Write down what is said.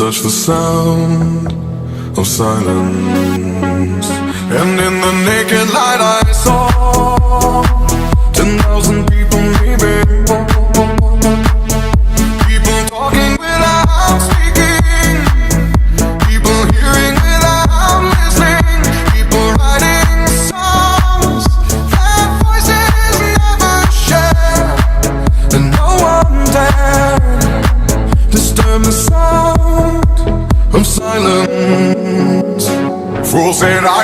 touch the sound of silence. And in the naked light I saw 10,000 people, maybe. People talking without speaking, people hearing without listening, people writing songs that voices never share. And no one dared disturb the sound of silence. Fool said I